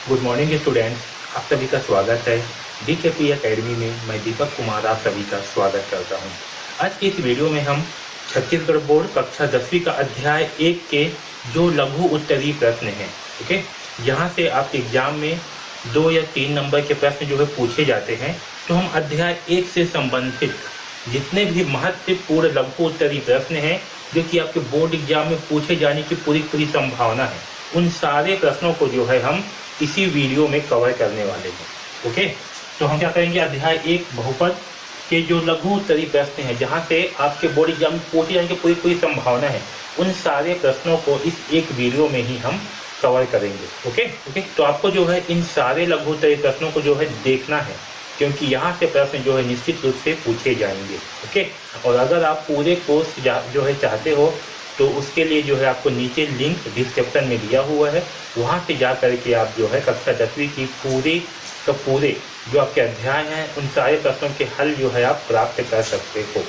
Good morning students, आप सभी का स्वागत है DKP एकेडमी में। मैं दीपक कुमार आप सभी का स्वागत करता हूं। आज की इस वीडियो में हम छत्तीसगढ़ बोर्ड कक्षा 10वीं का अध्याय 1 के जो लघु उत्तरीय प्रश्न हैं, ओके, यहाँ से आपके एग्जाम में 2 या 3 नंबर के प्रश्न जो है पूछे जाते हैं। तो हम अध्याय 1 से संबंधित जितने भी महत्वपूर्ण लघु उत्तरीय प्रश्न हैं जो कि आपके बोर्ड एग्जाम में पूछे जाने की पूरी संभावना है, उन सारे प्रश्नों को जो है हम इसी वीडियो में कवर करने वाले हैं। ओके, तो हम क्या करेंगे, अध्याय 1 बहुपद के जो लघु उत्तरीय प्रश्न हैं जहां से आपके बोर्ड एग्जाम में पूछे जाने की पूरी संभावना है, उन सारे प्रश्नों को इस एक वीडियो में ही हम कवर करेंगे। ओके, तो आपको जो है इन सारे लघु उत्तरीय प्रश्नों को जो है देखना है, क्योंकि यहाँ से प्रश्न जो है निश्चित रूप से पूछे जाएंगे। ओके, और अगर आप पूरे कोर्स जो है चाहते हो तो उसके लिए जो है आपको नीचे लिंक डिस्क्रिप्शन में दिया हुआ है, वहाँ से जा करके आप जो है कक्षा 10वीं की पूरे जो आपके अध्याय हैं उन सारे प्रश्नों के हल जो है आप प्राप्त कर सकते हो।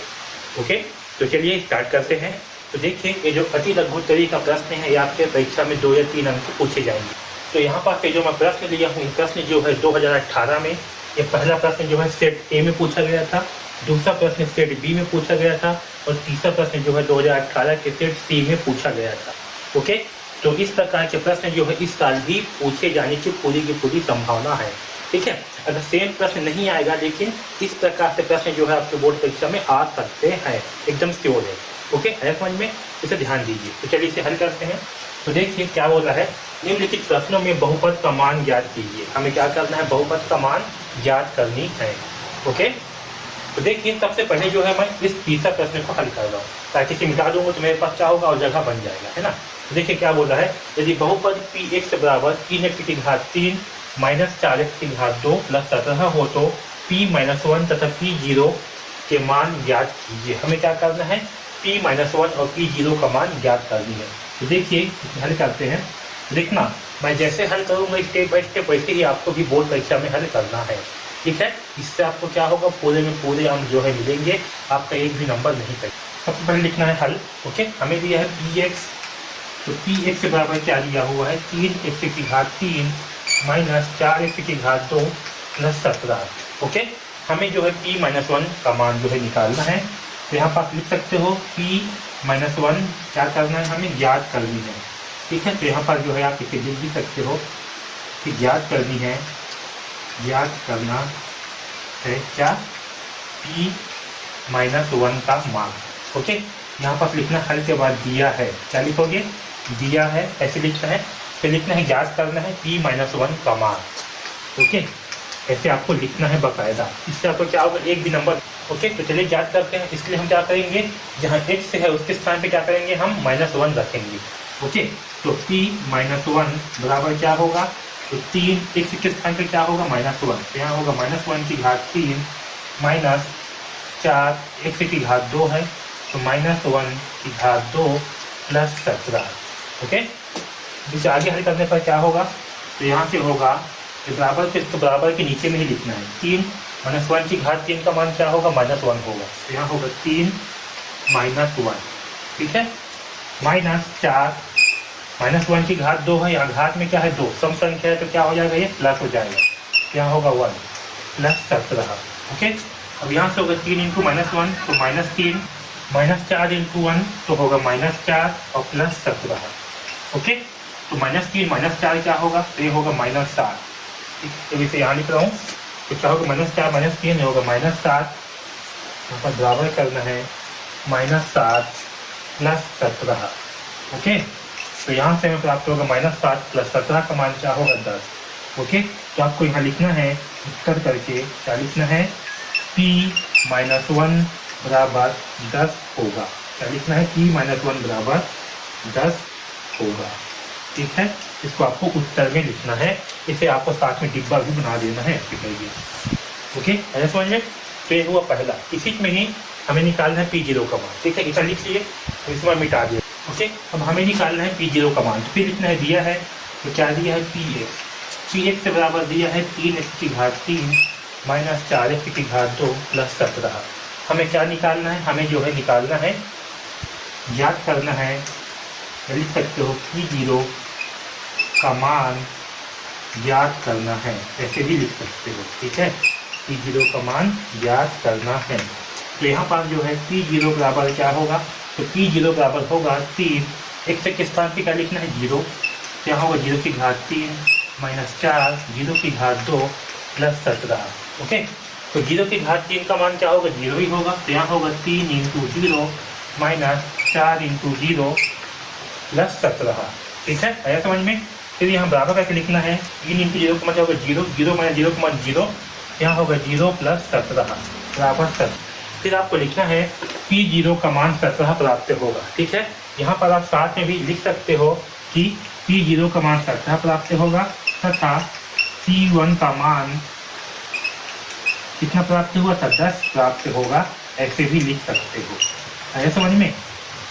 ओके, तो चलिए स्टार्ट करते हैं। तो देखिए, ये जो अति लघु उत्तरीय का प्रश्न है ये आपके परीक्षा में 2 या 3 अंक पूछे जाएंगे। तो यहाँ पर जो मैं प्रश्न लिया हूँ, प्रश्न जो है 2018 में ये पहला प्रश्न जो है सेट ए में पूछा गया था, दूसरा प्रश्न सेट बी में पूछा गया था और तीसरा प्रश्न जो है 2018 के सेट सी में पूछा गया था। ओके, तो इस प्रकार के प्रश्न जो है इस साल भी पूछे जाने की पूरी संभावना है। ठीक है, अगर सेम प्रश्न नहीं आएगा लेकिन इस प्रकार से प्रश्न जो है आपके बोर्ड परीक्षा में आ सकते हैं, एकदम श्योर है। ओके, है समझ में, इसे ध्यान दीजिए। तो चलिए इसे हल करते हैं। तो देखिए क्या बोल रहा है, निम्नलिखित प्रश्नों में बहुपद का मान ज्ञात कीजिए। हमें क्या करना है, बहुपद का मान ज्ञात करनी है। ओके, तो देखिए सबसे पहले जो है मैं इस तीसरा प्रश्न को हल कर रहा हूँ, ताकि इसे मिटा दूंगा तो मेरे पास क्या होगा और जगह बन जाएगा, है ना। तो देखिए क्या बोल रहा है, यदि बहुपद px बराबर 3x की घात 3 माइनस 4x की घात 2 प्लस 17 हो तो p-1 तथा p0 के मान ज्ञात कीजिए। हमें क्या करना है, p-1 और p0 का मान ज्ञात करनी है। तो देखिए हल करते हैं। देखना, मैं जैसे हल करूँगा स्टेप बाय स्टेप वैसे ही आपको भी बोर्ड परीक्षा में हल करना है। ठीक है, इससे आपको क्या होगा, पूरे अंक जो है मिलेंगे, आपका एक भी नंबर नहीं करेगा। सबसे पहले लिखना है हल। ओके, हमें दिया है px, तो px के बराबर क्या दिया हुआ है, 3x की घात 3 माइनस 4x की घात 2 प्लस 17। ओके, हमें जो है p-1 का मान जो है निकालना है। तो यहाँ पर आप लिख सकते हो p-1 क्या करना है, हमें ज्ञात करनी है। ठीक है, तो यहाँ पर जो है आप इसे लिख भी सकते हो कि ज्ञात करनी है, ज्ञात करना है क्या, p-1 का मान। ओके, यहाँ पर लिखना हल के बाद दिया है, क्या लिखोगे, दिया है ऐसे लिखना है। फिर लिखना है ज्ञात करना है p-1 का मान। ओके, ऐसे आपको लिखना है बाकायदा, इससे आपको क्या होगा, एक भी नंबर। ओके, तो चलिए ज्ञात करते हैं। इसके लिए हम क्या करेंगे, जहाँ x है उसके स्थान पे क्या करेंगे, हम -1 रखेंगे। ओके, तो p-1 बराबर क्या होगा, तो 3x के स्थान पे क्या होगा, -1, तो यहाँ होगा -1 की घात 3 माइनस 4x की घात 2 है, तो -1 की घात 2 प्लस 17। ओके, इसे आगे हल करने पर क्या होगा, तो यहाँ से होगा बराबर के नीचे में ही लिखना है, 3 -1 की घात 3 का मान क्या होगा, -1 होगा, तो यहाँ होगा 3 -1। ठीक है, माइनस 4 -1 की घात 2 है, यहाँ घात में क्या है 2, सम संख्या है तो क्या हो जाएगा, ये प्लस हो जाएगा, यहाँ होगा 1 प्लस 17। ओके, अब यहाँ से होगा 3 × -1 तो -3 माइनस 4 × 1 तो होगा -4 और प्लस 17। ओके, तो -3 -4 क्या होगा, तो ये होगा -7। ठीक, तो इसे यहाँ लिख रहा हूँ, तो क्या होगा, -4 -3 होगा -7, यहाँ पर बराबर करना है -7 प्लस 17। ओके, तो यहाँ से हमें प्राप्त होगा -7 प्लस 17 का मान क्या होगा, 10। ओके, तो आपको यहाँ लिखना है, उत्तर करके क्या लिखना है, p-1 बराबर 10 होगा। क्या लिखना है, p-1 बराबर 10 होगा। ठीक है, इसको आपको उत्तर में लिखना है, इसे आपको साथ में डिब्बा भी बना देना है। ओके, ऐसा समझ में। तो ये हुआ पहला, इसी में ही हमें निकालना है p0 का मान। ठीक है, इतना लिख लिए, तो इसमें मिटा दिया। ओके, अब हमें निकालना है p0 का मान, तो फिर लिखना है, दिया है तो क्या दिया है, px से बराबर दिया है 3x की घात 3 माइनस 4x की घात 2 प्लस 17। हमें क्या निकालना है, हमें जो है निकालना है, ज्ञात करना है, लिख सकते हो p0 का मान याद करना है, ऐसे भी लिख सकते हो। ठीक है, P0 का मान याद करना है। तो यहाँ पर जो है P0 बराबर क्या होगा, तो P0 बराबर होगा 3, x के स्थान पे क्या लिखना है 0, क्या होगा 0 की घात 3 माइनस 4 0 की घात 2 प्लस 17। ओके, तो 0 की घात 3 का मान क्या होगा 0 ही होगा, तो यहाँ होगा 3 इंटू 0 माइनस 4 इंटू 0 प्लस 17। ठीक है, आया समझ में। फिर यहाँ बराबर करके लिखना है 3 इंटू 0 का मान होगा 0, 0 माइनस 0 का मान 0, यहाँ होगा 0 प्लस 17 बराबर 17। फिर आपको लिखना है P0 का मान 17 प्राप्त होगा। ठीक है, यहाँ पर आप साथ में भी लिख सकते हो कि P0 का मान 17 प्राप्त होगा तथा P1 का मान कितना प्राप्त हुआ था 10 प्राप्त होगा, ऐसे भी लिख सकते हो। आया समझ में।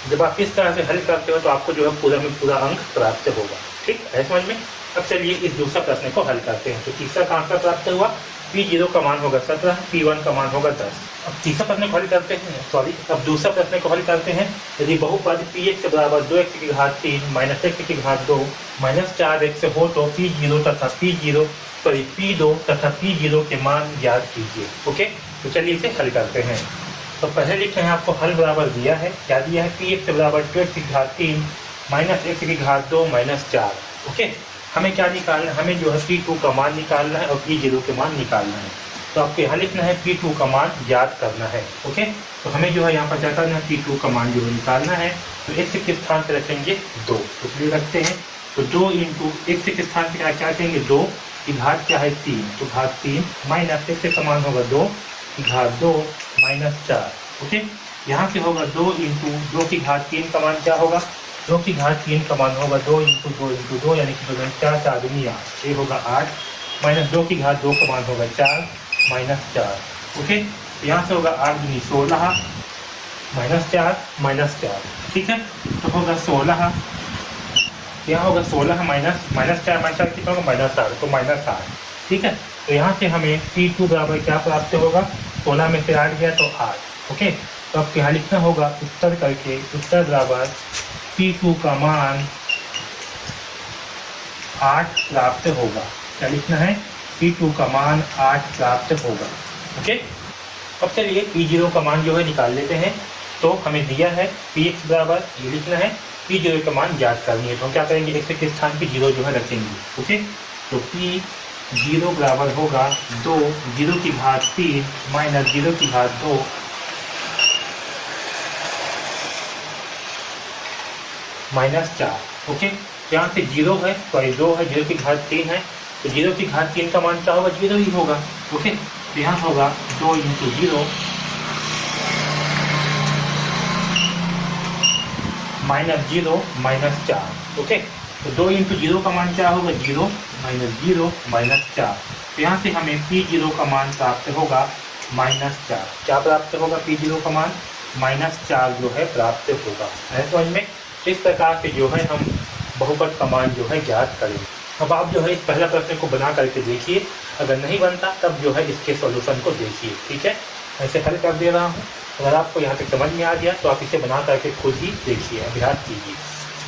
जब आप इस तरह से हल करते हो तो आपको जो है पूरा में पूरा अंक प्राप्त होगा। ठीक है समझ में। अब चलिए इस दूसरा प्रश्न को हल करते हैं। तो तीसरा का आंसर प्राप्त हुआ, P0 का मान होगा 17, P1 का मान होगा 10। अब तीसरा प्रश्न को हल करते हैं, अब दूसरा प्रश्न को हल करते हैं। यदि बहुपद Px बराबर 2x की घात 3 माइनस x की घात 2 माइनस 4x हो तो P0 तथा P2 तथा P0 के मान ज्ञात कीजिए। ओके, तो चलिए इसे हल करते हैं। तो पहले लिखते हैं, आपको हल बराबर दिया है, क्या दिया है Px बराबर 2x की घात 3 माइनस x की घात 2 माइनस 4। ओके, हमें क्या निकालना है, हमें जो है P2 का मान निकालना है और P0 के मान निकालना है। तो आपको यहाँ लिखना है P2 का मान याद करना है। ओके, तो हमें जो है यहाँ पर क्या करना है, P2 का मान जो है निकालना है। तो x के स्थान पर रखेंगे 2, तो इसलिए रखते हैं। तो 2 इंटू x के स्थान पर क्या कहेंगे 2 की घात क्या है 3, तो घात 3 माइनस x का मान होगा 2 की घात 2 माइनस 4। ओके, यहाँ से होगा 2 इंटू 2 की घात 3 का मान क्या होगा, 2 की घात 3 का मान होगा 2 इंटू 2 इंटू 2 यानी कि 4 4 दूनी 8, ये होगा 8 माइनस 2 की घात 2 का मान होगा 4 माइनस 4। ओके, यहाँ से होगा 8 दूनी 16 माइनस 4। ठीक है, तो होगा 16, यहाँ होगा 16 माइनस 4 माइनस 4 कितना होगा माइनस 8, तो माइनस 8। ठीक है, तो यहाँ से हमें P2 बराबर क्या प्राप्त होगा, 16 में से 8 गया तो 8। ओके, तो आपको यहाँ लिखना होगा उत्तर करके, उत्तर बराबर P2 का मान 8 प्राप्त होगा। क्या लिखना है, P2 का मान 8 प्राप्त होगा। ओके, अब चलिए P0 का मान जो है निकाल लेते हैं। तो हमें दिया है Px बराबर, ये लिखना है, P0 का मान याद करनी है। तो हम क्या करेंगे, x के स्थान पे 0 जो है रखेंगे। ओके, तो P0 बराबर होगा 2 0 की घात 3 माइनस 0 की घात 2 माइनस 4। ओके, यहाँ से 0 है, सॉरी 2 है, 0 की घात 3 है, तो 0 की घात 3 का मान क्या होगा 0 ही होगा। ओके, तो यहाँ होगा 2 इंटू 0 माइनस 0 माइनस 4। ओके, तो 2 इंटू 0 का मान क्या होगा 0 माइनस 4। तो यहाँ से हमें P0 का मान प्राप्त होगा माइनस 4। क्या प्राप्त होगा, P0 का मान माइनस 4 जो है प्राप्त होगा। है समझ में। इस प्रकार से जो है हम बहुपद का मान जो है ज्ञात करेंगे। अब आप जो है इस पहला प्रश्न को बना करके देखिए, अगर नहीं बनता तब जो है इसके सॉल्यूशन को देखिए। ठीक है, ऐसे हल कर दे रहा हूँ। अगर आपको यहाँ तक समझ में आ गया तो आप इसे बना करके खुद ही देखिए, अभ्यास कीजिए।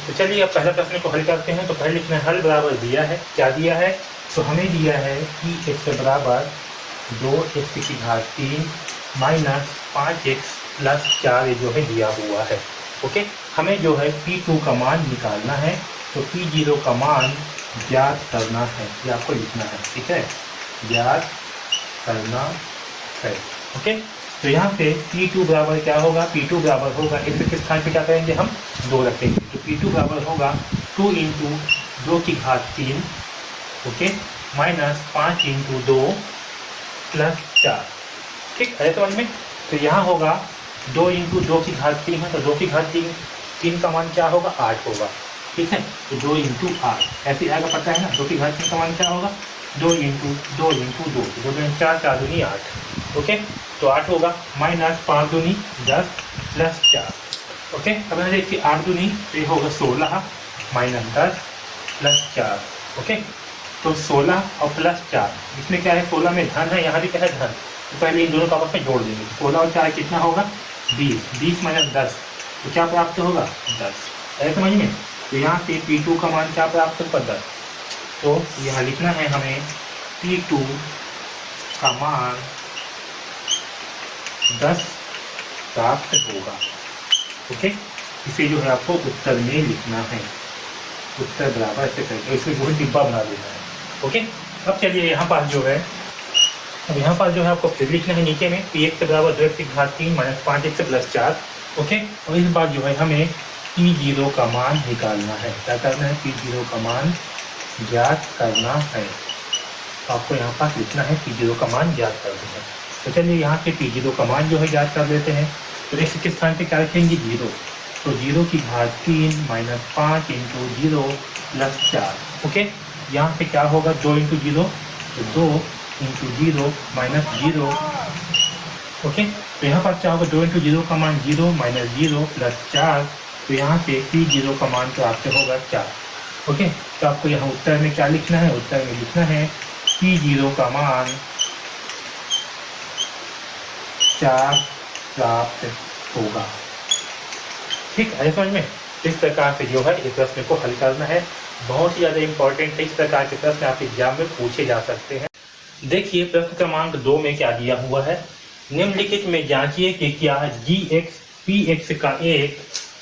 तो चलिए अब पहला प्रश्न को हल करते हैं। तो पहले लिखना है, हल बराबर दिया है, क्या दिया है, तो हमें दिया है कि x बराबर 2x की घात 3 माइनस 5x प्लस 4 जो है दिया हुआ है। ओके, हमें जो है P2 का मान निकालना है। तो P0 का मान ज्ञात करना है, ये आपको लिखना है। ठीक है, ज्ञात करना है। ओके, तो यहाँ पे P2 बराबर क्या होगा, P2 बराबर होगा, x के स्थान पे क्या करेंगे हम 2 रखेंगे। तो P2 बराबर होगा 2 इंटू 2 की घात 3, ओके, माइनस 5 इंटू 2 प्लस 4। ठीक है समझ में। तो यहाँ होगा 2 इंटू 2 की घात 3 है, तो 2 की घात 3 का मान क्या होगा 8 होगा। ठीक है, तो 2 इंटू 8 ऐसे आएगा, पता है ना। 2 की घात 3 का मान क्या होगा 2 इंटू 2 इंटू 2, 2 4 4 दूनी 8। ओके, तो 8 होगा, माइनस 5 दूनी 10 प्लस 4। ओके, अब यहाँ देखिए 8 दूनी तो ये होगा 16 माइनस 10 प्लस 4। ओके, तो 16 और प्लस 4, इसमें क्या है 16 में धन है, यहाँ भी क्या है धन, तो पहले इन दोनों को आपस में जोड़ देंगे। 16 और 4 कितना होगा 20, 20 माइनस 10 तो क्या प्राप्त होगा 10। है समझ में। तो यहाँ से P2 का मान क्या प्राप्त होगा 10। तो यहाँ लिखना है हमें P2 का मान 10 प्राप्त होगा। ओके, इसे जो है आपको उत्तर में लिखना है, उत्तर बराबर ऐसे करके इसमें जो है डिब्बा बना देना है। ओके, अब चलिए यहाँ पास जो है, अब यहाँ पास जो है आपको फिर लिखना है नीचे में Px के बराबर 2x की घात 3 माइनस 5x प्लस 4। ओके, और इस बार जो है हमें P0 का मान निकालना है। क्या करना है? P0 का मान ज्ञात करना है। तो आपको यहाँ पास लिखना है P0 का मान ज्ञात कर देना है। तो चलिए यहाँ से P0 का मान जो है ज्ञात कर देते हैं। तो x के स्थान पे क्या रखेंगे? 0। तो 0 की घात 3 माइनस 5 इंटू 0 प्लस 4। ओके, यहाँ से क्या होगा? 2 इंटू 0, तो 2 इंटू 0 माइनस 0। ओके, तो यहाँ पर क्या होगा? 2 इंटू 0 का मान 0 माइनस 0 प्लस 4। तो यहाँ से P0 का मान प्राप्त होगा 4। ओके, तो आपको यहाँ उत्तर में क्या लिखना है? उत्तर में लिखना है P0 का मान 4 प्राप्त होगा। ठीक है, समझ में? इस प्रकार से जो है इस प्रश्न को हल करना है। बहुत ही ज़्यादा इंपॉर्टेंट है, इस प्रकार के प्रश्न आपके एग्जाम में पूछे जा सकते हैं। देखिए प्रश्न क्रमांक 2 में क्या दिया हुआ है? निम्नलिखित में जांचिए कि क्या Gx Px का एक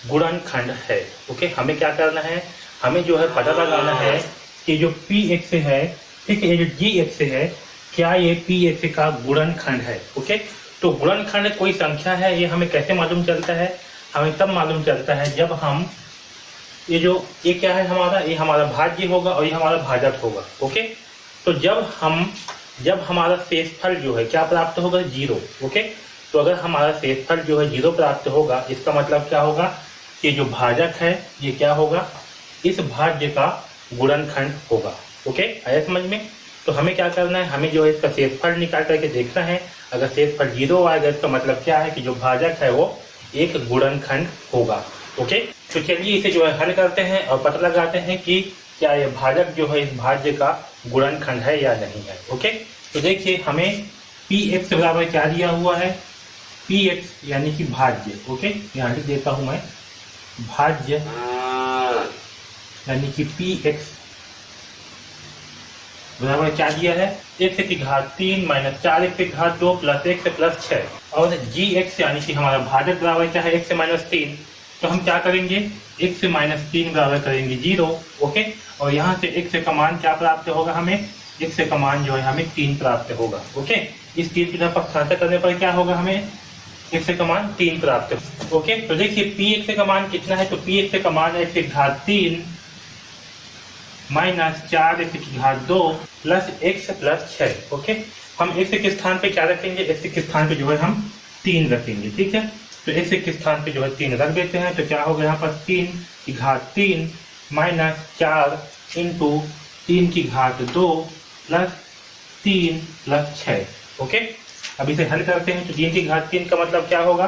गुणनखंड है। ओके, हमें क्या करना है? हमें जो है पता लगाना है कि जो Px है, ठीक है, ये जो Gx है, क्या ये Px का गुणनखंड है। ओके, तो गुणनखंड कोई संख्या है, ये हमें कैसे मालूम चलता है? हमें तब मालूम चलता है जब हम ये क्या है हमारा, ये हमारा भाज्य होगा और ये हमारा भाजक होगा। ओके, तो जब हमारा शेषफल जो है क्या प्राप्त होगा? 0। ओके, तो अगर हमारा शेषफल जो है 0 प्राप्त होगा, इसका मतलब क्या होगा कि जो भाजक है ये क्या होगा? इस भाज्य का गुणनखंड होगा। ओके, आया समझ में? तो हमें क्या करना है? हमें जो है इसका शेषफल निकाल करके देखना है। अगर शेषफल 0 आएगा इसका मतलब क्या है कि जो भाजक है वो एक गुणनखंड होगा। ओके, तो चलिए इसे जो है हल करते हैं और पता लगाते हैं कि क्या ये भाजक जो है इस भाज्य का गुणनखंड है या नहीं है। ओके, तो देखिए हमें Px बराबर क्या दिया हुआ है? Px यानी कि भाज्य। ओके, यहाँ लिख देता हूं मैं, भाज्य यानी कि Px बराबर क्या दिया है? x की घात 3 माइनस 4x की घात 2 प्लस x प्लस 6। और Gx यानी कि हमारा भाजक बराबर क्या है? x से माइनस 3। तो हम क्या करेंगे? x से माइनस 3 बराबर करेंगे 0। ओके, और यहाँ से x का मान क्या प्राप्त होगा? हमें x का मान जो है हमें 3 प्राप्त होगा। ओके, इस 3 की तरफ स्थानांतर करने पर क्या होगा? हमें x का मान 3 प्राप्त होगा। ओके, तो देखिए Px का मान कितना है? तो Px का मान है x की घात 3 माइनस 4x की घात 2 प्लस x प्लस 6। ओके, हम x के स्थान पे क्या रखेंगे? x के स्थान पे जो है हम 3 रखेंगे। ठीक है, तो x के स्थान पे जो है 3 रख देते हैं। तो क्या होगा यहाँ पर? 3 की घात 3 माइनस 4 इंटू 3 की घात 2 प्लस 3 प्लस 6। ओके, अब इसे हल करते हैं। तो 3 की घात 3 का मतलब क्या होगा?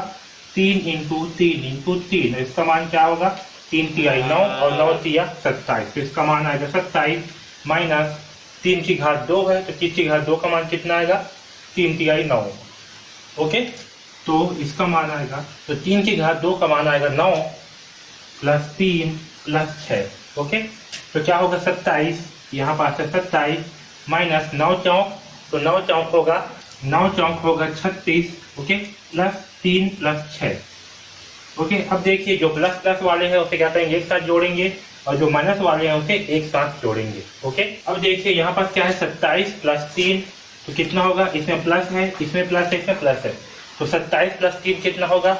3 इंटू 3 इंटू 3। इसका मान क्या होगा? 3 तिहाई 9 और 9 तिया 27। तो इसका मान आएगा 27 माइनस 3 की घात 2 है, तो 3 की घात 2 का मान कितना आएगा? 3 तिहाई 9। ओके, तो इसका मान आएगा, तो 3 की घात 2 का मान आएगा 9 प्लस 3 प्लस 6। ओके, तो क्या होगा? 27, यहाँ पास है 27 माइनस 9 चौक, तो 9 चौक होगा 36। Okay, plus 3 plus 6। ओके, अब देखिए जो प्लस प्लस वाले हैं उसे क्या करेंगे? एक साथ जोड़ेंगे, और जो माइनस वाले हैं उसे एक साथ जोड़ेंगे। ओके, अब देखिए यहाँ पर क्या है? 27 प्लस 3, तो कितना होगा? इसमें प्लस है, इसमें प्लस है, इसमें प्लस है, तो 27 प्लस 3 कितना होगा?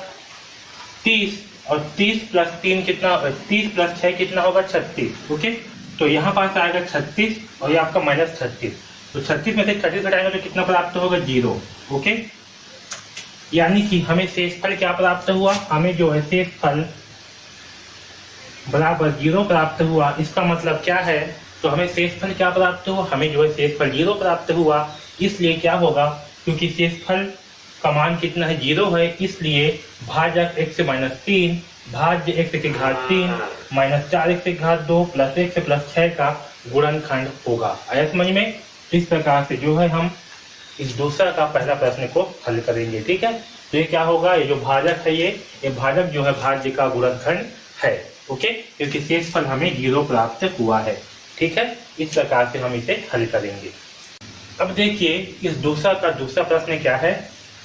30। और 30 प्लस 3 कितना? 30 प्लस 6 कितना होगा? 36। ओके, तो यहाँ पास आएगा 36 और ये आपका माइनस 36। तो 36 में से 36 घटाएंगे तो कितना प्राप्त होगा? 0। ओके, यानी कि हमें शेषफल क्या प्राप्त हुआ? हमें जो है शेषफल बराबर 0 प्राप्त हुआ। इसका मतलब क्या है? तो हमें शेषफल क्या प्राप्त हुआ? हमें जो है शेषफल 0 प्राप्त हुआ। इसलिए क्या होगा? क्योंकि शेषफल का मान कितना है? 0 है, इसलिए भाजक x से माइनस 3 भाज्य x की घात 3 माइनस 4x की घात 2 प्लस x प्लस 6 का गुणनखंड होगा। आया समझ में? इस प्रकार से जो है हम इस दूसरा का पहला प्रश्न को हल करेंगे। ठीक है, तो ये क्या होगा? ये जो भाजक है ये भाजक जो है भाज्य का गुणनखंड है। ओके, क्योंकि शेषफल हमें 0 प्राप्त हुआ है। ठीक है, इस प्रकार से हम इसे हल करेंगे। अब देखिए इस दूसरा प्रश्न क्या है,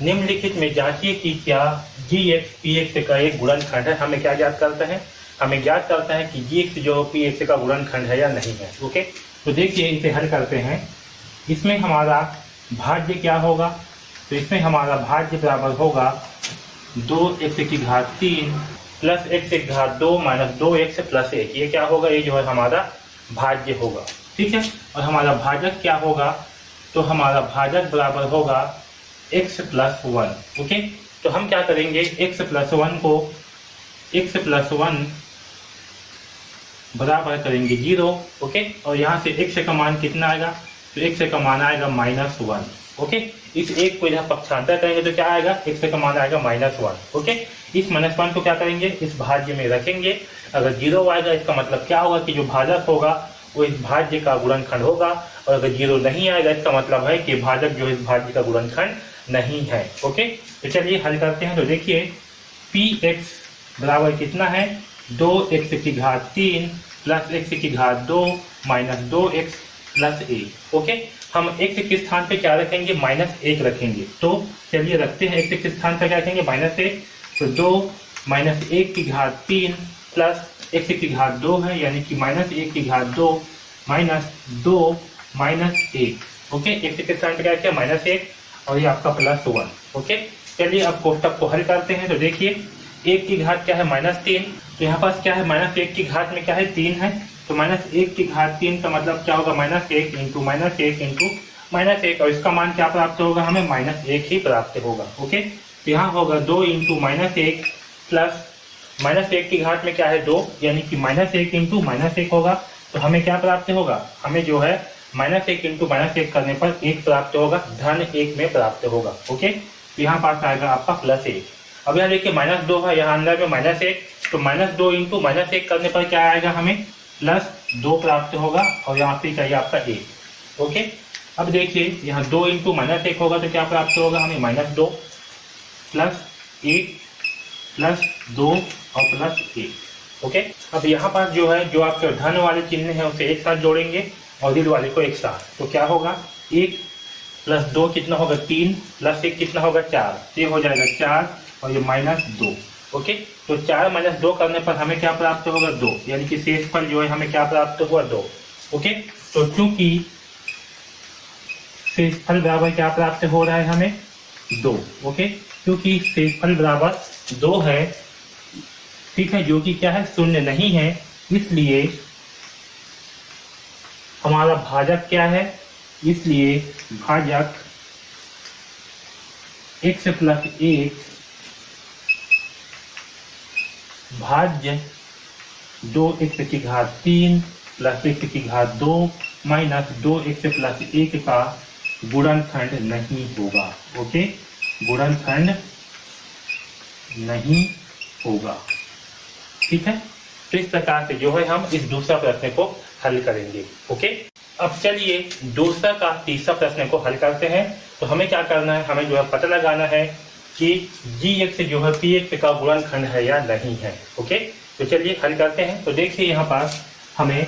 निम्नलिखित में जांचिए कि क्या gx px का एक गुणनखंड है। हमें क्या ज्ञात करता है, हमें ज्ञात करता है कि gx जो px का गुणनखंड है या नहीं है। ओके, तो देखिए इसे हल करते हैं। इसमें हमारा भाज्य क्या होगा, तो इसमें हमारा भाज्य बराबर होगा 2x की घात 3 प्लस x की घात 2 माइनस 2x प्लस 1। ये क्या होगा, ये जो है हमारा भाज्य होगा। ठीक है, और हमारा भाजक क्या होगा, तो हमारा भाजक बराबर होगा x प्लस 1। ओके, तो हम क्या करेंगे, x प्लस 1 को x प्लस 1 बराबर करेंगे 0। ओके, और यहाँ से x का मान कितना आएगा, तो x का मान आएगा -1। ओके, इस एक को इधर पक्षांतर करेंगे तो क्या आएगा, x का मान आएगा -1। ओके, इस -1 को क्या करेंगे, इस भाज्य में रखेंगे। अगर 0 आएगा इसका मतलब क्या होगा कि जो भाजक होगा वो इस भाज्य का गुणनखंड होगा, और अगर 0 नहीं आएगा इसका मतलब है कि भाजक जो इस भाज्य का गुणनखंड नहीं है। ओके, तो चलिए हल करते हैं। तो देखिए px बराबर कितना है, 2x की घात 3 प्लस x की घात 2 माइनस 2x प्लस 1। ओके, हम x के स्थान पे क्या रखेंगे, -1 रखेंगे। तो चलिए रखते हैं, x के स्थान पर क्या रखेंगे, -1। तो 2 माइनस 1 की घात 3 प्लस x की घात 2 है, यानी कि -1 की घात 2 माइनस 2 माइनस 1। ओके, x के स्थान पर क्या किया, -1, और ये आपका +1। ओके, चलिए अब कोष्टक को हल करते हैं। तो देखिए 1 की घात क्या है, -3। तो यहाँ पास क्या है, -1 की घात में क्या है, 3 है। तो -1 की घात 3 का मतलब क्या होगा, -1 इंटू -1 इंटू -1, और इसका मान क्या प्राप्त होगा, हमें -1 ही प्राप्त होगा। ओके, तो यहाँ होगा 2 इंटू -1 प्लस -1 की घात में क्या है, 2, यानी कि -1 इंटू -1 होगा। तो हमें क्या प्राप्त होगा, हमें जो है -1 इंटू -1 करने पर 1 प्राप्त होगा, धन 1 में प्राप्त होगा। ओके, तो यहाँ पास आएगा आपका +1। अब यहाँ देखिए -2 है, यहाँ अंदर में -1, तो -2 इंटू -1 करने पर क्या आएगा, हमें +2 प्राप्त होगा, और यहाँ पे चाहिए आपका 1। ओके, अब देखिए यहाँ 2 इंटू -1 होगा तो क्या प्राप्त होगा, हमें -2 प्लस 1 प्लस 2 और प्लस 1। ओके, अब यहाँ पास जो है, जो आपके धन वाले चिन्ह है उसे एक साथ जोड़ेंगे और ऋण वाले को एक साथ। तो क्या होगा, 1 प्लस 2 कितना होगा, 3 प्लस 1 कितना होगा, 4। ये हो जाएगा 4 और ये -2। ओके, तो 4 - 2 करने पर हमें क्या प्राप्त होगा, 2, यानी कि शेषफल जो है हमें क्या प्राप्त हुआ, 2। ओके, तो चूंकि शेषफल बराबर क्या प्राप्त हो रहा है, हमें 2। ओके, क्योंकि शेषफल बराबर 2 है, ठीक है, जो कि क्या है, शून्य नहीं है, इसलिए हमारा भाजक क्या है, इसलिए भाजक x प्लस 1 भाज्य 2x की घात 3 प्लस x की घात 2 माइनस 2x प्लस 1 का गुणनखंड नहीं होगा। ओके, गुणनखंड नहीं होगा। ठीक है, तो इस प्रकार से जो है हम इस दूसरा प्रश्न को हल करेंगे। ओके, अब चलिए दूसरा का तीसरा प्रश्न को हल करते हैं। तो हमें क्या करना है, हमें जो है पता लगाना है कि gx जो है px का गुणनखंड है या नहीं है। ओके, तो चलिए हल करते हैं। तो देखिए यहाँ पास हमें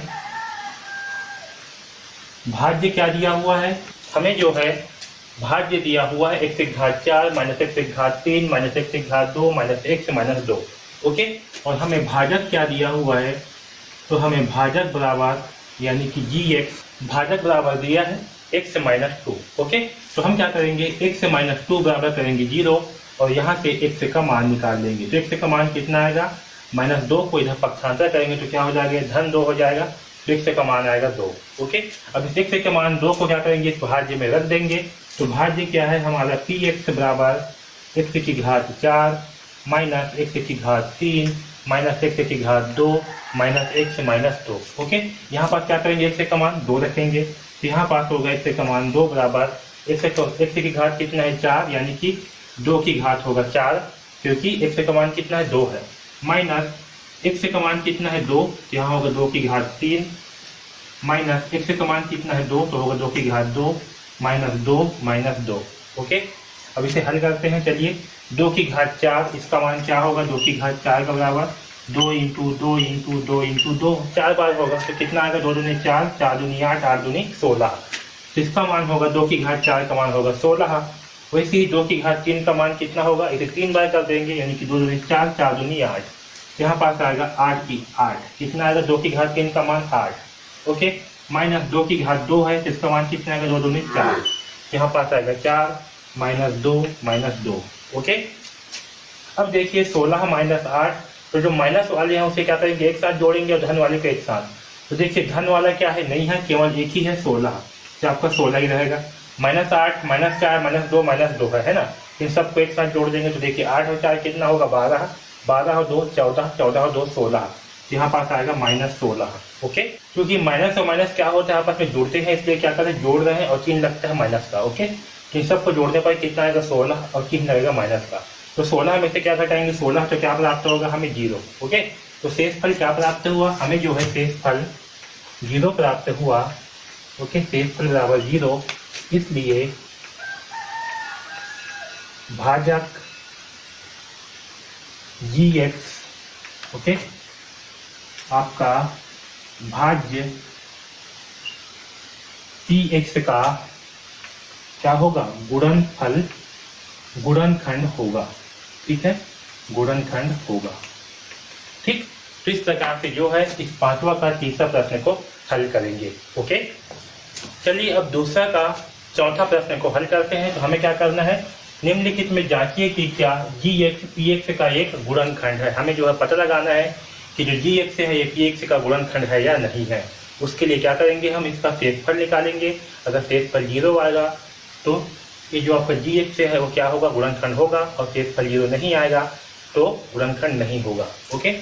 भाज्य क्या दिया हुआ है, हमें जो है भाज्य दिया हुआ है x की घात 4 माइनस x की घात 3 माइनस x की घात 2 माइनस x माइनस 2। ओके, और हमें भाजक क्या दिया हुआ है, तो हमें भाजक बराबर यानी कि gx भाजक बराबर दिया है x माइनस 2। ओके, तो हम क्या करेंगे, x माइनस 2 बराबर करेंगे 0, और यहाँ से x का मान निकाल लेंगे। तो x का मान कितना आएगा, -2 को इधर पक्षांतर करेंगे तो क्या हो जाएगा, धन 2 हो जाएगा, तो x का मान आएगा 2। ओके, अब इस x के मान 2 को क्या करेंगे, इस भाज्य में रख देंगे। तो भाज्य क्या है हमारा, px बराबर x की घात 4 माइनस x की घात 3 माइनस x की घात 2 माइनस x माइनस 2। ओके, यहाँ पर क्या करेंगे, x का मान 2 रखेंगे। तो यहाँ पास होगा x का मान 2 बराबर x की घात कितना है, 4, यानी कि 2 की घात होगा 4, क्योंकि x का मान कितना है, 2 है, माइनस x का मान कितना है, 2, यहाँ होगा 2 की घात 3 माइनस x का मान कितना है, 2, तो होगा 2 की घात 2 माइनस 2 माइनस 2। ओके, अब इसे हल करते हैं। चलिए 2 की घात 4, इसका मान क्या होगा, 2 की घात 4 का बराबर 2 इंटू 2 इंटू 2 इंटू 2 4 बार होगा तो कितना आएगा, 2 दूनी 4, 4 दूनी 8, 8 दूनी 16। तो इसका मान होगा 2 की घात 4 का मान होगा 16। वैसे ही 2 की घात 3 का मान कितना होगा, इसे 3 बार कर देंगे यानी कि 2 दूनी 4, 4 दूनी 8। यहाँ पास आएगा 8 की 8, कितना आएगा 2 की घात 3 का मान 8। ओके, माइनस 2 की घात 2 है तो इसका मान कितना आएगा, 2 दूनी 4। यहाँ पास आएगा 4 माइनस 2 माइनस 2। ओके, अब देखिए 16 माइनस 8, तो जो माइनस वाले हैं उसे क्या करेंगे, एक साथ जोड़ेंगे और धन वाले को एक साथ। तो देखिए धन वाला क्या है, नहीं है, केवल एक ही है 16, तो आपका 16 ही रहेगा। माइनस 8 माइनस 4 माइनस 2 माइनस 2 है ना, इन सबको एक साथ जोड़ देंगे तो देखिए 8 और 4 कितना होगा, 12, 12 और 2 14, 14 और 2 16, यहाँ पास आएगा माइनस 16। ओके, क्योंकि माइनस और माइनस क्या होता है, आपस में जुड़ते हैं, इसलिए क्या करते हैं, जोड़ रहे हैं और चिन्ह लगता है माइनस का। ओके, इन सबको जोड़ने पर कितना आएगा, 16 और चिन्ह लगेगा माइनस का। तो 16 में से क्या घटाएंगे, 16 तो क्या प्राप्त होगा हमें, 0। ओके, तो शेष फल क्या प्राप्त हुआ हमें, जो है शेष फल 0 प्राप्त हुआ। ओके, शेष फल बराबर 0, इसलिए भाजक GX, ओके, आपका भाज्य CX का क्या होगा, गुणनफल, गुणनखंड होगा। ठीक है, गुणनखंड होगा। ठीक, तो इस प्रकार से जो है इस 5वां का तीसरा प्रश्न को हल करेंगे। ओके, चलिए अब दूसरा का चौथा प्रश्न को हल करते हैं। तो हमें क्या करना है, निम्नलिखित में जांचिए कि क्या GX PX का एक गुणनखंड है। हमें जो है पता लगाना है कि जो GX है ये PX का गुणनखंड है या नहीं है। उसके लिए क्या करेंगे, हम इसका शेषफल निकालेंगे। अगर शेषफल 0 आएगा तो ये जो आपका GX है वो क्या होगा, गुणनखंड होगा, और शेषफल 0 नहीं आएगा तो गुणनखंड नहीं होगा। ओके,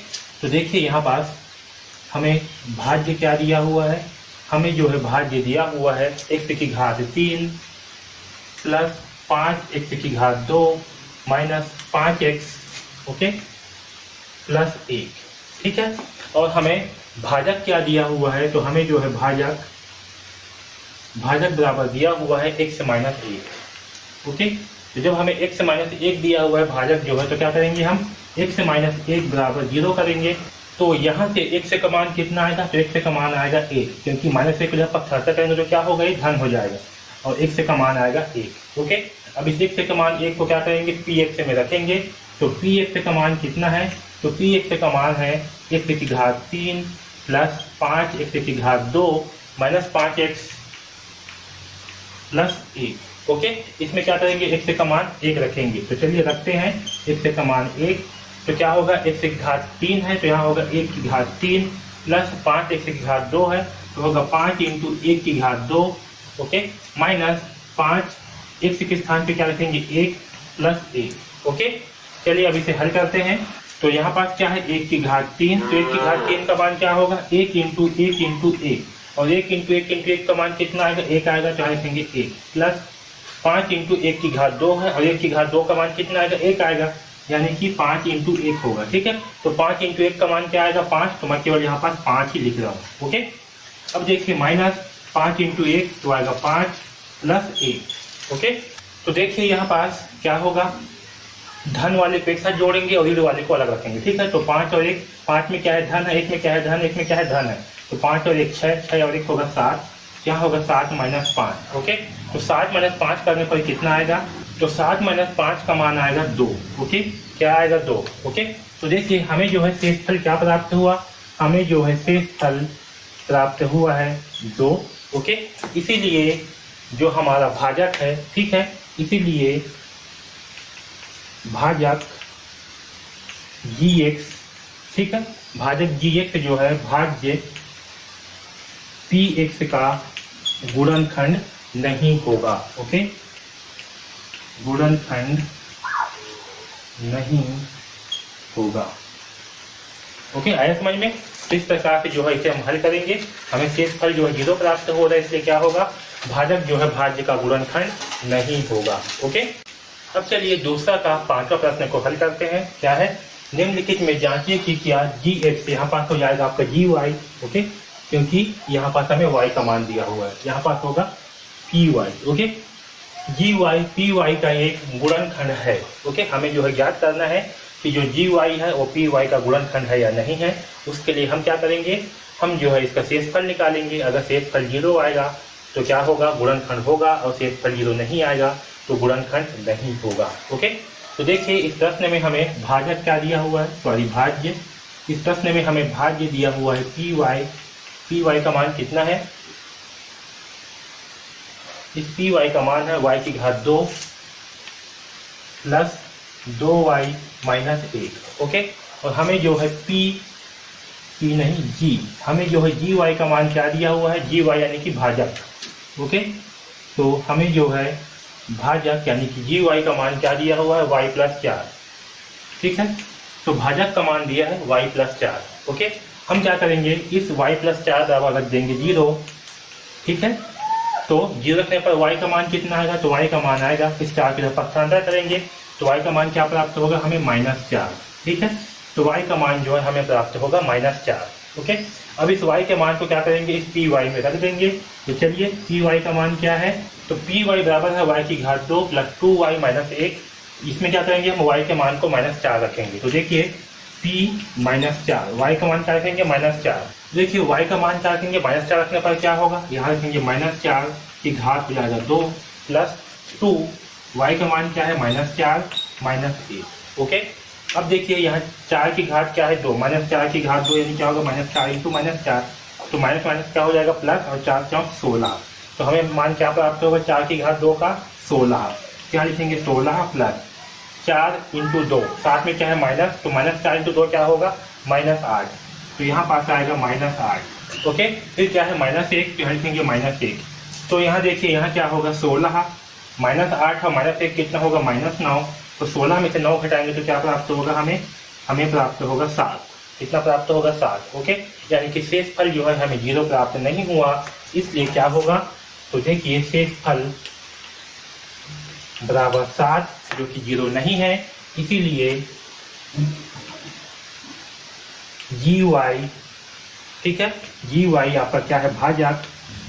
तो देखिए यहाँ पास हमें भाज्य क्या दिया हुआ है, हमें जो है भाज्य दिया हुआ है x की घात 3 प्लस 5x की घात 2 माइनस 5x, ओके, प्लस 1। ठीक है, और हमें भाजक क्या दिया हुआ है, तो हमें जो है भाजक बराबर दिया हुआ है x माइनस 1। ओके, तो जब हमें x माइनस 1 दिया हुआ है भाजक जो है, तो क्या करेंगे हम, x माइनस 1 बराबर 0 करेंगे। तो यहाँ से x का मान कितना आएगा, तो x का मान आएगा 1, क्योंकि माइनस 1 को जब पक्षांतर करेंगे तो क्या होगा, ये धन हो जाएगा, और x का मान आएगा 1। ओके, अब इस x का मान 1 को क्या करेंगे, px में रखेंगे। तो px का मान कितना है, तो px का मान है x की घात 3 प्लस 5x की घात 2 माइनस 5x प्लस 1। ओके, इसमें क्या करेंगे, x का मान 1 रखेंगे। तो चलिए रखते हैं x का मान 1, तो क्या होगा, x की घात 3 है तो यहाँ होगा 1 की घात 3 प्लस 5x की घात 2 है तो होगा 5 इंटू 1 की घात 2। ओके, माइनस 5 x के स्थान पे क्या रखेंगे, 1 प्लस 1। ओके, चलिए अब इसे हल करते हैं। तो यहाँ पास क्या है, 1 की घात 3, तो 1 की घात 3 का मान क्या होगा, 1 इंटू 1 इंटू 1, और 1 इंटू 1 इंटू 1 का मान कितना आएगा, 1 आएगा, तो यहाँ लिखेंगे 1 प्लस 5 इंटू 1 की घात 2 है, और 1 की घात 2 का मान कितना आएगा, 1 आएगा, यानी कि 5 इंटू 1 होगा। ठीक है, तो 5 इंटू 1 का मान क्या आएगा, 5, तो मैं केवल यहाँ पास 5 ही लिख रहा हूँ। ओके, अब देखिए माइनस 5 इंटू 1 तो आएगा 5 प्लस 1। ओके, तो देखिए यहाँ पास क्या होगा, धन वाले को एक साथ जोड़ेंगे और ऋण वाले को अलग रखेंगे। ठीक है, तो 5 और 1, 5 में क्या है, धन है, 1 में क्या है, धन, 1 में क्या है, धन है, तो 5 और 1 6, 6 और 1 होगा 7, क्या होगा 7 माइनस 5। ओके, तो 7 माइनस 5 करने पर कितना आएगा, तो 7 माइनस 5 का मान आएगा 2। ओके, क्या आएगा, 2। ओके, तो देखिए हमें जो है शेषफल क्या प्राप्त हुआ, हमें जो है शेषफल प्राप्त हुआ है 2। ओके, इसीलिए जो हमारा भाजक है, ठीक है, इसीलिए भाजक GX, ठीक है, भाजक GX जो है भाज्य PX का गुणनखंड नहीं होगा। ओके, गुणनखंड नहीं होगा। ओके, आया समझ में। तो इस प्रकार से जो है इसे हम हल करेंगे, हमें शेषफल जो है 0 प्राप्त हो रहा है, इसलिए क्या होगा, भाजक जो है भाज्य का गुणनखंड नहीं होगा। ओके, अब चलिए दूसरा का 5वां प्रश्न को हल करते हैं। क्या है, निम्नलिखित में जांचिए कि क्या GX, यहाँ पास हो जाएगा आपका GY। ओके, क्योंकि यहाँ पास हमें y का मान दिया हुआ है, यहाँ पास होगा PY। ओके, GY PY का एक गुणनखंड है। ओके, हमें जो है ज्ञात करना है कि जो जी वाई है वो पी वाई का गुणनखंड है या नहीं है। उसके लिए हम क्या करेंगे, हम जो है इसका शेषफल निकालेंगे। अगर शेषफल 0 आएगा तो क्या होगा, गुणनखंड होगा, और शेषफल 0 नहीं आएगा तो गुणनखंड नहीं होगा। ओके, तो देखिए इस प्रश्न में हमें भाजक क्या दिया हुआ है, भाज्य। इस प्रश्न में हमें भाज्य दिया हुआ है पी वाई का मान कितना है, इस पी वाई का मान है y की घात 2 प्लस 2y माइनस 1। ओके, और हमें जो है हमें जो है जी वाई का मान क्या दिया हुआ है, जी वाई यानी कि भाजक। ओके, तो हमें जो है भाजक यानी कि जी वाई का मान क्या दिया हुआ है, y प्लस 4। ठीक है, तो भाजक का मान दिया है y प्लस 4। ओके, हम क्या करेंगे, इस y प्लस 4 बराबर रख देंगे 0। ठीक है, तो 0 रखने पर y का मान कितना आएगा, तो y का मान आएगा, इस 4 की तरफ पक्षांतर करेंगे तो y का मान क्या प्राप्त होगा, हमें -4। ठीक है, तो y का मान जो है हमें प्राप्त होगा -4। ओके, अब इस y के मान को क्या करेंगे, इस पी वाई में रख देंगे। तो चलिए पी वाई का मान क्या है, तो पी वाई बराबर है y की घात 2 प्लस 2y माइनस 1। इसमें क्या करेंगे, हम y के मान को -4 रखेंगे। तो देखिए p -4, y का मान क्या रखेंगे, -4। देखिए y का मान क्या रखेंगे, -4 रखने पर क्या होगा, यहाँ रखेंगे -4 की घात हो जाएगा 2 प्लस 2, y का मान क्या है, -4 माइनस 1। ओके, अब देखिए यहाँ 4 की घात क्या है, 2, -4 की घात 2 यानी क्या होगा, -4 इंटू -4, तो माइनस माइनस क्या हो जाएगा, प्लस, और 4 4 16। तो हमें मान क्या प्राप्त होगा, 4 की घात 2 का 16। क्या लिखेंगे, 16 प्लस 4 इंटू 2, साथ में क्या है माइनस, तो -4 इंटू 2 क्या होगा, -8। तो यहाँ पास आएगा -8। ओके, फिर क्या है -1, तो यहाँ लिखेंगे -1। तो यहाँ देखिए यहाँ क्या होगा, 16 -8 और -1 कितना होगा, -9। तो 16 में से 9 घटाएंगे तो क्या प्राप्त होगा, हमें प्राप्त होगा 7। कितना प्राप्त होगा, 7। ओके, यानी कि शेषफल जो है हमें 0 प्राप्त नहीं हुआ, इसलिए क्या होगा, तो देखिए शेषफल बराबर 7 जो कि 0 नहीं है, इसीलिए जी वाई, ठीक है, जी वाई आपका क्या है, भाजक।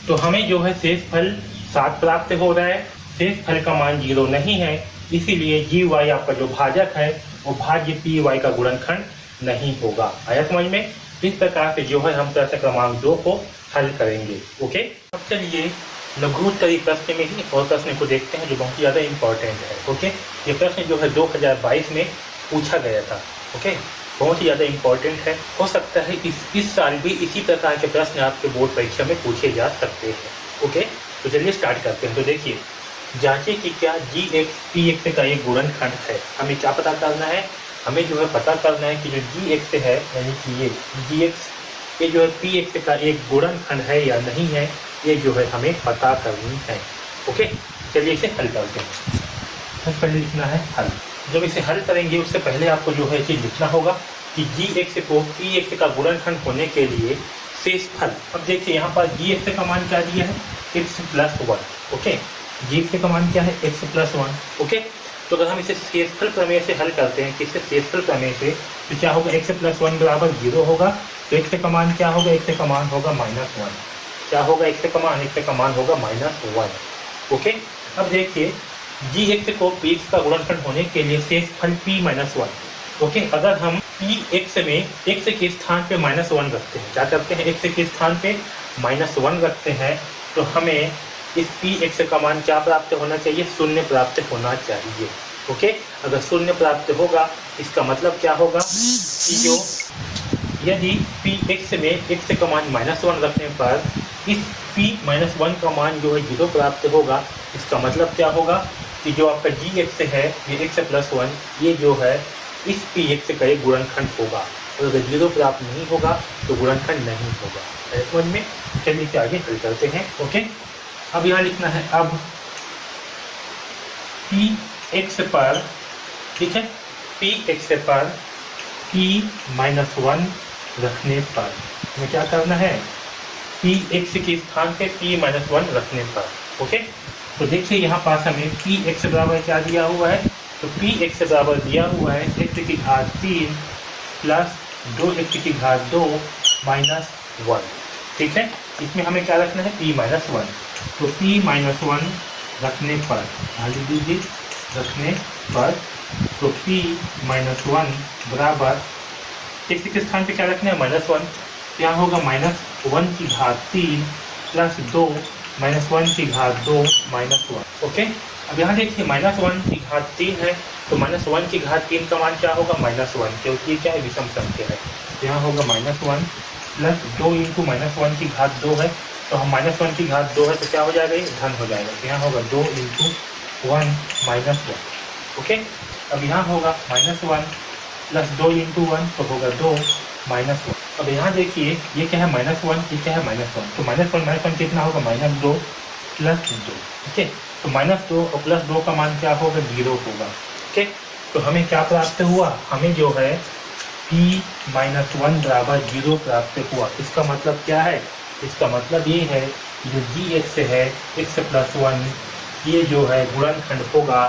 तो हमें जो है शेषफल 7 प्राप्त हो रहा है, शेषफल का मान 0 नहीं है, इसीलिए जी वाई आपका जो भाजक है वो भाज्य पी वाई का गुणनखंड नहीं होगा। आया समझ में। इस प्रकार से जो है हम प्रश्न क्रमांक 2 को हल करेंगे। ओके, अब चलिए लघुत्तरी प्रश्न में ही और प्रश्न को देखते हैं जो बहुत ज़्यादा इंपॉर्टेंट है। ओके, ये प्रश्न जो है 2022 में पूछा गया था। ओके, बहुत ही ज़्यादा इंपॉर्टेंट है, हो सकता है इस साल भी इसी प्रकार के प्रश्न आपके बोर्ड परीक्षा में पूछे जा सकते हैं। ओके, तो चलिए स्टार्ट करते हैं। तो देखिए, जांचे कि क्या gx px का एक गुणनखंड है। हमें क्या पता करना है, हमें जो है पता करना है कि जो gx है यानी कि ये gx ये जो है px का एक गुणनखंड है या नहीं है, ये जो है हमें पता करनी है। ओके, चलिए इसे हल करते हैं। सबसे पहले लिखना है हल। जब इसे हल करेंगे उससे पहले आपको जो है चीज लिखना होगा कि gx को px का गुणनखंड होने के लिए शेषफल। अब देखिए यहाँ पर gx का मान क्या दिया है, x प्लस 1। ओके, gx का मान क्या है, x प्लस 1। ओके, तो अगर हम इसे शेषफल प्रमेय से हल करते हैं, किससे, शेषफल प्रमेय से, तो क्या होगा, x प्लस 1 बराबर 0 होगा। तो x का मान क्या होगा, x का मान होगा -1। क्या होगा, x का मान होगा -1। ओके, अब देखिए gx को px का गुणनखंड होने के लिए शेषफल p -1। ओके, अगर हम px में x के स्थान पे -1 रखते हैं, क्या करते हैं, x के स्थान पे -1 रखते हैं, तो हमें इस px का मान क्या प्राप्त होना चाहिए, 0 प्राप्त होना चाहिए। ओके, अगर 0 प्राप्त होगा इसका मतलब क्या होगा कि जो यदि px में x का मान -1 रखने पर इस p-1 का मान जो है 0 प्राप्त होगा, इसका मतलब क्या होगा कि जो आपका gx है ये x प्लस 1 ये जो है इस px का एक गुणनखंड होगा, और अगर 0 प्राप्त नहीं होगा तो गुणनखंड नहीं होगा। समझ में। चलिए आगे हल करते हैं। ओके, अब यहाँ लिखना है, अब px पर, ठीक है, px पर p-1 रखने पर हमें क्या करना है, px के स्थान पे p-1 रखने पर। ओके, तो देखिए यहाँ पास हमें px बराबर क्या दिया हुआ है, तो px बराबर दिया हुआ है x की घात 3 प्लस 2x की घात 2 माइनस 1। ठीक है, इसमें हमें क्या रखना है, p-1। तो p-1 रखने पर ध्यान दीजिए, रखने पर तो p माइनस 1 बराबर x के स्थान पे क्या रखना है -1, यहाँ होगा -1 की घात 3 प्लस 2 -1 की घात 2 -1। ओके, अब यहाँ देखिए -1 की घात 3 है तो -1 की घात 3 का मान क्या होगा -1, क्योंकि ये क्या है विषम संख्या है। तो यहाँ होगा -1 प्लस 2 इंटू -1 की घात 2 है, तो हम -1 की घात 2 है तो क्या हो जाएगा, ये धन हो जाएगा। तो यहाँ होगा 2 इंटू 1 -1। ओके, अब यहाँ होगा -1 प्लस 2 इंटू 1 तो होगा 2 -1। अब यहाँ देखिए ये क्या है -1, ये क्या है -1, तो -1 कितना होगा -2 प्लस 2। ओके, तो -2 और प्लस 2 का मान क्या होगा 0 होगा। ओके, तो हमें क्या प्राप्त हुआ, हमें जो है p - 1 बराबर 0 प्राप्त हुआ। इसका मतलब क्या है, इसका मतलब ये है जो gx है x प्लस 1, ये जो है गुणनखंड होगा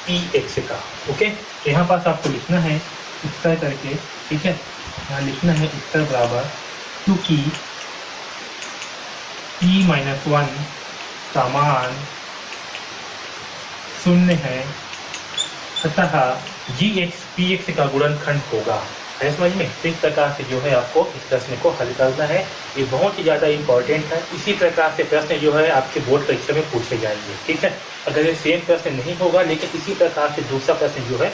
px का। ओके, तो यहाँ पास आपको लिखना है उत्तर करके, ठीक है, यहाँ लिखना है उत्तर बराबर, क्योंकि p - 1 का मान 0 है, अतः gx px का गुणनखंड होगा। है समझ में? तो इस प्रकार से जो है आपको इस प्रश्न को हल करना है, ये बहुत ही ज़्यादा इंपॉर्टेंट है। इसी प्रकार से प्रश्न जो है आपके बोर्ड परीक्षा में पूछे जाएंगे, ठीक है। अगर ये सेम प्रश्न नहीं होगा लेकिन इसी प्रकार से दूसरा प्रश्न जो है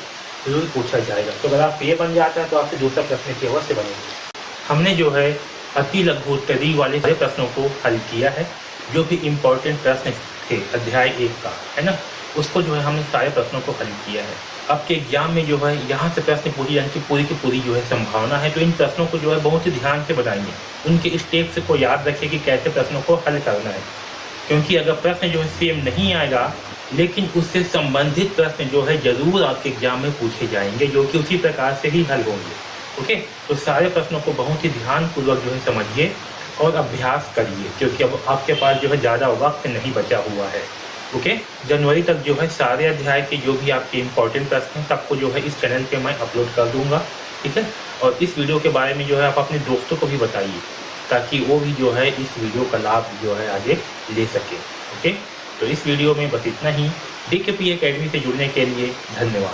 जरूर पूछा जाएगा। तो अगर आप ये बन जाता है तो आपसे दूसरा प्रश्न की अवश्य बनेंगे। हमने जो है अति लघु उत्तरी वाले सारे प्रश्नों को हल किया है, जो भी इम्पोर्टेंट प्रश्न थे अध्याय 1 का, है ना, उसको जो है हमने सारे प्रश्नों को हल किया है। आपके एग्जाम में जो है यहाँ से प्रश्न पूरी यानी कि पूरी की पूरी जो है संभावना है, तो इन प्रश्नों को जो है बहुत ही ध्यान से बनाइए, उनके स्टेप्स को याद रखिए कि कैसे प्रश्नों को हल करना है। क्योंकि अगर प्रश्न जो है सेम नहीं आएगा लेकिन उससे संबंधित प्रश्न जो है जरूर आपके एग्जाम में पूछे जाएंगे, जो कि उसी प्रकार से ही हल होंगे। ओके, तो सारे प्रश्नों को बहुत ही ध्यानपूर्वक जो है समझिए और अभ्यास करिए, क्योंकि अब आपके पास जो है ज़्यादा वक्त नहीं बचा हुआ है। ओके, जनवरी तक जो है सारे अध्याय के जो भी आपके इम्पोर्टेंट प्रश्न हैं सबको जो है इस चैनल पे मैं अपलोड कर दूंगा, ठीक है। और इस वीडियो के बारे में जो है आप अपने दोस्तों को भी बताइए, ताकि वो भी जो है इस वीडियो का लाभ जो है आगे ले सके। ओके, तो इस वीडियो में बस इतना ही। DKP एकेडमी से जुड़ने के लिए धन्यवाद।